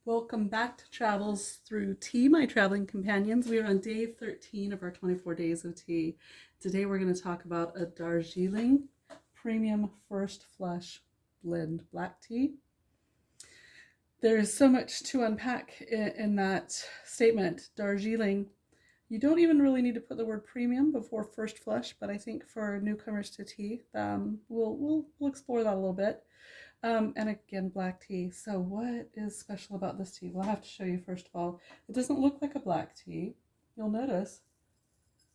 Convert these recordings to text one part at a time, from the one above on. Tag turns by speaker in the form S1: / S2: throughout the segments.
S1: Welcome back to Travels Through Tea, my traveling companions. We are on day 13 of our 24 days of tea. Today we're going to talk about a Darjeeling Premium First Flush Blend Black Tea. There is so much to unpack in that statement. Darjeeling, you don't even really need to put the word premium before first flush, but I think for newcomers to tea, we'll explore that a little bit. And again, black tea. So what is special about this tea? Well, I have to show you first of all. It doesn't look like a black tea. You'll notice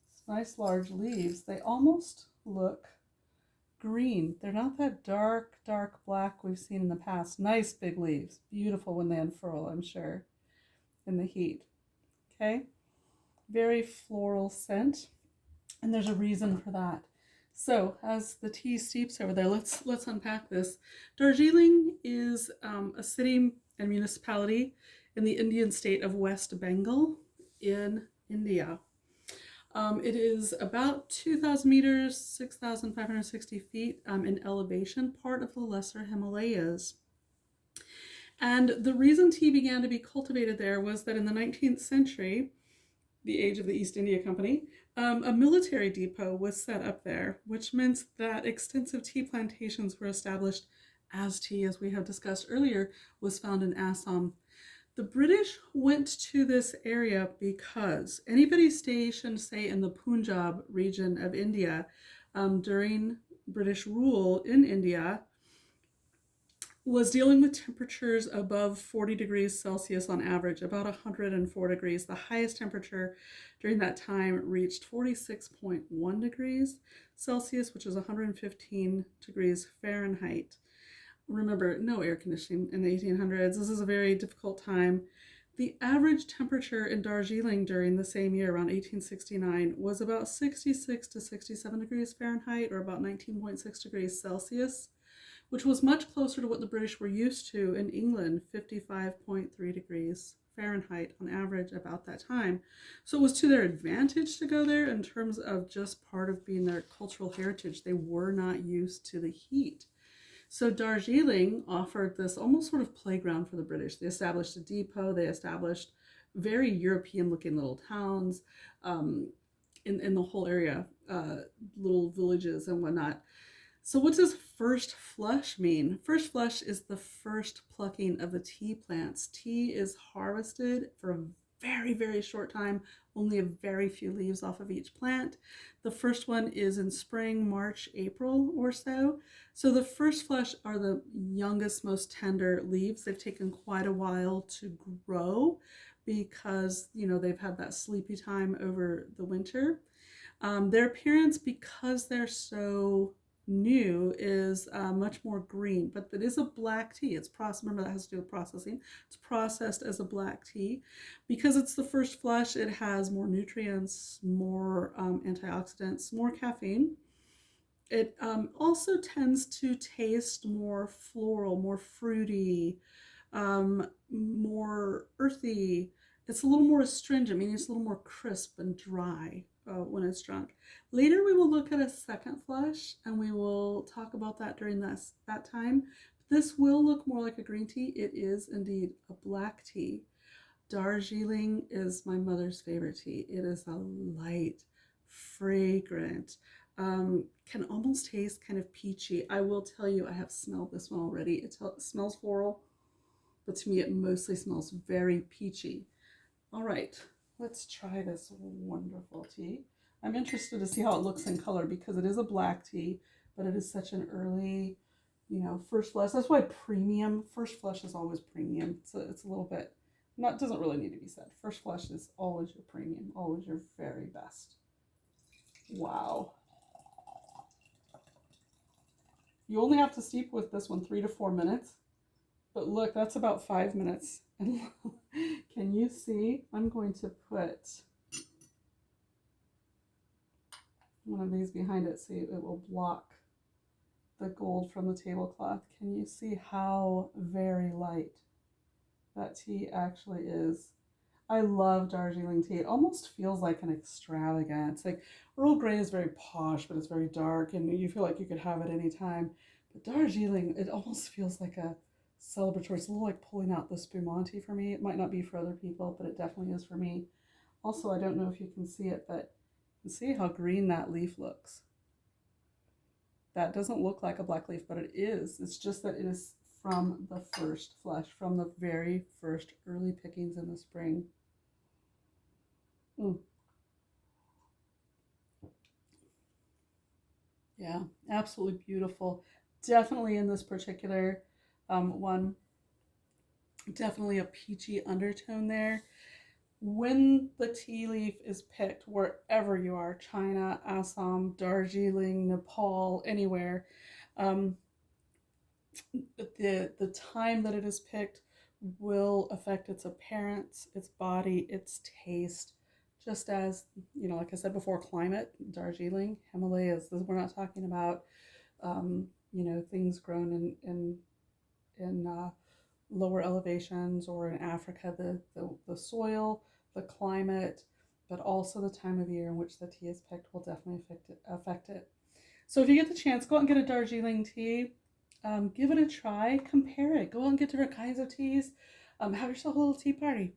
S1: it's nice large leaves. They almost look green. They're not that dark black we've seen in the past. Nice big leaves. Beautiful when they unfurl, I'm sure, in the heat. Okay? Very floral scent. And there's a reason for that. So as the tea steeps over there, let's unpack this. Darjeeling is a city and municipality in the Indian state of West Bengal in India. It is about 2,000 meters, 6,560 feet in elevation, part of the Lesser Himalayas. And the reason tea began to be cultivated there was that in the 19th century, the age of the East India Company, a military depot was set up there, which meant that extensive tea plantations were established, as tea, as we have discussed earlier, was found in Assam. The British went to this area because anybody stationed, say, in the Punjab region of India during British rule in India was dealing with temperatures above 40 degrees Celsius on average, about 104 degrees. The highest temperature during that time reached 46.1 degrees Celsius, which is 115 degrees Fahrenheit. Remember, no air conditioning in the 1800s. This is a very difficult time. The average temperature in Darjeeling during the same year, around 1869, was about 66 to 67 degrees Fahrenheit, or about 19.6 degrees Celsius, which was much closer to what the British were used to in England, 55.3 degrees Fahrenheit on average about that time. So it was to their advantage to go there in terms of just part of being their cultural heritage. They were not used to the heat. So Darjeeling offered this almost sort of playground for the British. They established a depot. They established very European-looking little towns in the whole area, little villages and whatnot. So what does first flush mean? First flush is the first plucking of the tea plants. Tea is harvested for a very, very short time, only a very few leaves off of each plant. The first one is in spring, March, April or so. So the first flush are the youngest, most tender leaves. They've taken quite a while to grow because, they've had that sleepy time over the winter. Their appearance, because they're so new, is much more green, but it is a black tea. It's processed. Remember, that has to do with processing. It's processed as a black tea. Because it's the first flush, it has more nutrients, more antioxidants, more caffeine. It also tends to taste more floral, more fruity, more earthy. It's a little more astringent, meaning it's a little more crisp and dry when it's drunk. Later, we will look at a second flush, and we will talk about that during that time. This will look more like a green tea. It is indeed a black tea. Darjeeling is my mother's favorite tea. It is a light, fragrant, can almost taste kind of peachy. I will tell you, I have smelled this one already. It smells floral, but to me it mostly smells very peachy. All right, let's try this wonderful tea. I'm interested to see how it looks in color because it is a black tea, but it is such an early, first flush. That's why premium, first flush is always premium. So it's a little bit, doesn't really need to be said. First flush is always your premium, always your very best. Wow. You only have to steep with this one 3 to 4 minutes. But look, that's about 5 minutes. And can you see? I'm going to put one of these behind it so it will block the gold from the tablecloth. Can you see how very light that tea actually is? I love Darjeeling tea. It almost feels like an extravagance. Like Earl Grey is very posh, but it's very dark, and you feel like you could have it any time. But Darjeeling, it almost feels like a celebratory. It's a little like pulling out the spumante for me. It might not be for other people, but it definitely is for me. Also, I don't know if you can see it, but you can see how green that leaf looks. That doesn't look like a black leaf, but it is. It's just that it is from the first flush, from the very first early pickings in the spring. Mm. Yeah, absolutely beautiful. Definitely in this particular one, definitely a peachy undertone there. When the tea leaf is picked, wherever you are, China, Assam, Darjeeling, Nepal, anywhere, um, the time that it is picked will affect its appearance, its body, its taste. Just as, you know, like I said before, climate, Darjeeling, Himalayas. We're not talking about, you know, things grown in lower elevations or in Africa. The soil, the climate, but also the time of year in which the tea is picked will definitely affect it. So if you get the chance, go out and get a Darjeeling tea. Give it a try. Compare it. Go out and get different kinds of teas. Have yourself a little tea party.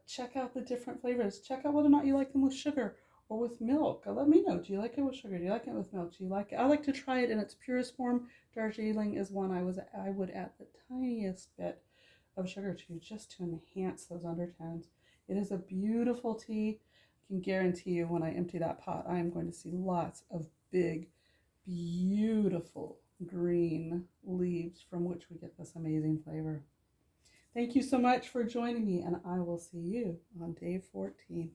S1: Check out the different flavors. Check out whether or not you like them with sugar or with milk. Let me know. Do you like it with sugar? Do you like it with milk? Do you like it? I like to try it in its purest form. Darjeeling is one I would add the tiniest bit of sugar to, just to enhance those undertones. It is a beautiful tea. I can guarantee you when I empty that pot, I am going to see lots of big, beautiful green leaves from which we get this amazing flavor. Thank you so much for joining me, and I will see you on day 14.